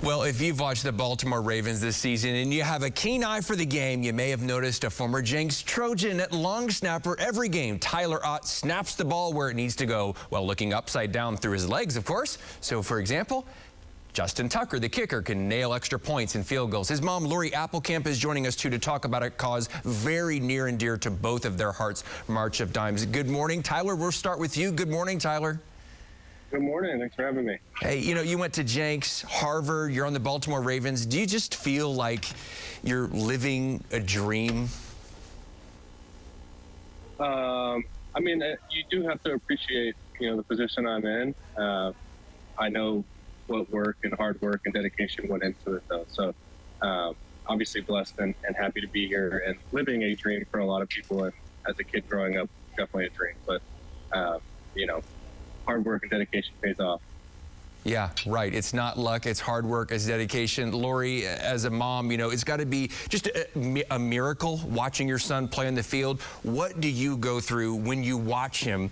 Well, if you've watched the Baltimore Ravens this season and you have a keen eye for the game, you may have noticed a former Jenks Trojan at long snapper every game. Tyler Ott snaps the ball where it needs to go while looking upside down through his legs, of course. So, for example, Justin Tucker, the kicker, can nail extra points and field goals. His mom, Laurie Applekamp, is joining us, too, to talk about a cause very near and dear to both of their hearts, March of Dimes. Good morning, Tyler. We'll start with you. Good morning, Tyler. Good morning. Thanks for having me. Hey, you went to Jenks, Harvard, you're on the Baltimore Ravens. Do you just feel like you're living a dream? I mean, you do have to appreciate, the position I'm in. I know what work and hard work and dedication went into it, though. So, obviously blessed and happy to be here and living a dream for a lot of people. And as a kid growing up, definitely a dream. But, hard work and dedication pays off. Yeah, right. It's not luck. It's hard work. It's dedication. Laurie, as a mom, it's got to be just a miracle watching your son play on the field. What do you go through when you watch him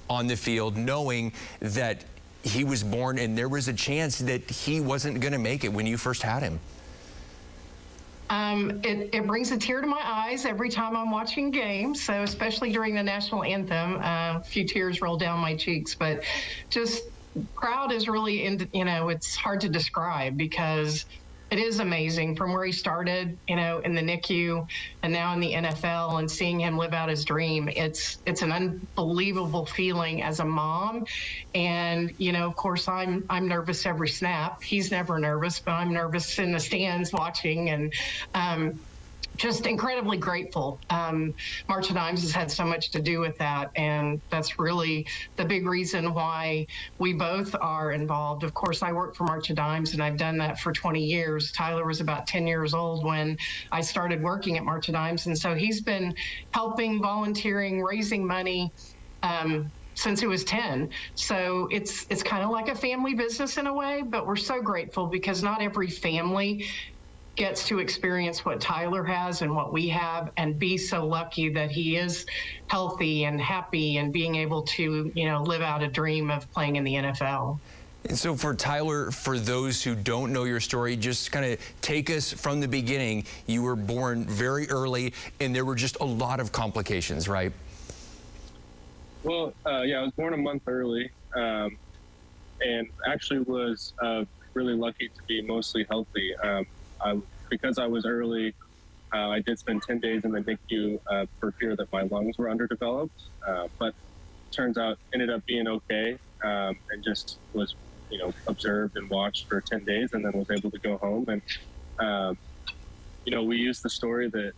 on the field, knowing that he was born and there was a chance that he wasn't going to make it when you first had him? It brings a tear to my eyes every time I'm watching games. So especially during the national anthem, a few tears roll down my cheeks. But just proud is really, it's hard to describe because it is amazing from where he started, in the NICU and now in the NFL, and seeing him live out his dream. It's an unbelievable feeling as a mom. And, of course, I'm nervous every snap. He's never nervous, but I'm nervous in the stands watching, and just incredibly grateful. March of Dimes has had so much to do with that, and that's really the big reason why we both are involved. Of course, I work for March of Dimes, and I've done that for 20 years. Tyler was about 10 years old when I started working at March of Dimes, and so he's been helping, volunteering, raising money since he was 10. So it's kind of like a family business in a way, but we're so grateful because not every family gets to experience what Tyler has and what we have, and be so lucky that he is healthy and happy and being able to, live out a dream of playing in the NFL. And so for Tyler, for those who don't know your story, just kind of take us from the beginning. You were born very early and there were just a lot of complications, right? Well, I was born a month early, and actually was really lucky to be mostly healthy. Because I was early, I did spend 10 days in the NICU for fear that my lungs were underdeveloped, but turns out ended up being okay, and just was, observed and watched for 10 days and then was able to go home. And, we use the story that,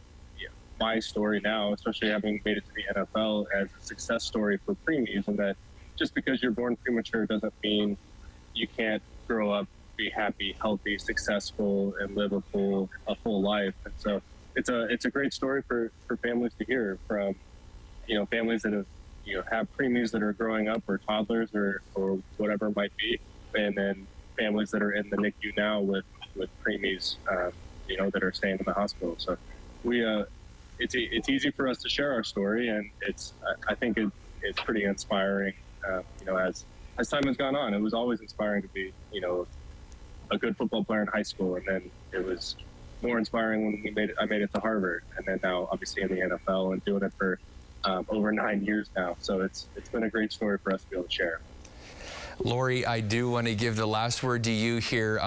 my story now, especially having made it to the NFL, as a success story for preemies, and that just because you're born premature doesn't mean you can't grow up, be happy, healthy, successful, and live a full life. And so it's a great story for families to hear from, families that have preemies that are growing up, or toddlers, or whatever it might be, and then families that are in the NICU now with preemies, that are staying in the hospital. So it's easy for us to share our story, and I think it's pretty inspiring. As time has gone on, it was always inspiring to be, a good football player in high school, and then it was more inspiring when I made it to Harvard, and then now obviously in the NFL and doing it for over 9 years now. So it's been a great story for us to be able to share. Laurie, I do want to give the last word to you here.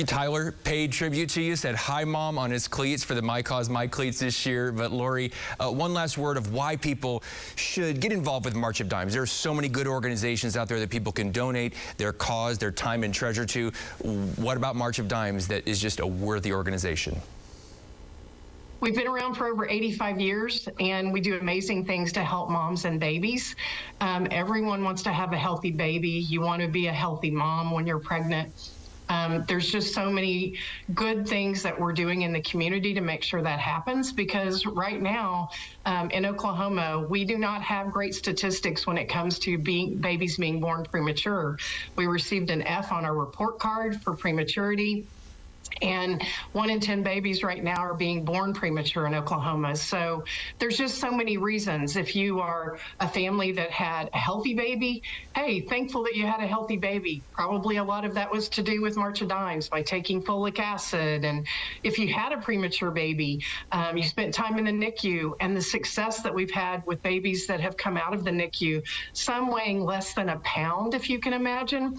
Tyler paid tribute to you, said hi, Mom, on his cleats for the My Cause, My Cleats this year. But Laurie, one last word of why people should get involved with March of Dimes. There are so many good organizations out there that people can donate their cause, their time and treasure to. What about March of Dimes that is just a worthy organization? We've been around for over 85 years, and we do amazing things to help moms and babies. Everyone wants to have a healthy baby. You want to be a healthy mom when you're pregnant. There's just so many good things that we're doing in the community to make sure that happens, because right now in Oklahoma, we do not have great statistics when it comes to babies being born premature. We received an F on our report card for prematurity. And 1 in 10 babies right now are being born premature in Oklahoma. So there's just so many reasons. If you are a family that had a healthy baby, hey, thankful that you had a healthy baby. Probably a lot of that was to do with March of Dimes by taking folic acid. And if you had a premature baby, you spent time in the NICU, and the success that we've had with babies that have come out of the NICU, some weighing less than a pound, if you can imagine.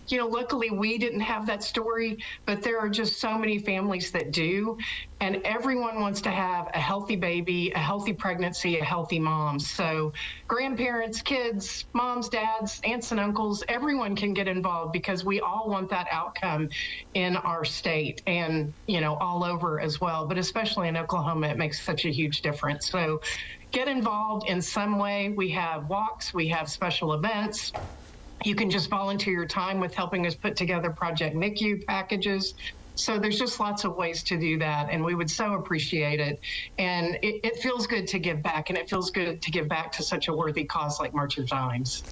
You know, luckily we didn't have that story, but there are just so many families that do. And everyone wants to have a healthy baby, a healthy pregnancy, a healthy mom. So grandparents, kids, moms, dads, aunts and uncles, everyone can get involved because we all want that outcome in our state and, you know, all over as well. But especially in Oklahoma, it makes such a huge difference. So get involved in some way. We have walks, we have special events. You can just volunteer your time with helping us put together Project NICU packages. So there's just lots of ways to do that, and we would so appreciate it. And it feels good to give back, and it feels good to give back to such a worthy cause like March of Dimes.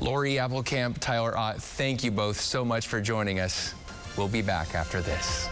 Laurie Applekamp, Tyler Ott, thank you both so much for joining us. We'll be back after this.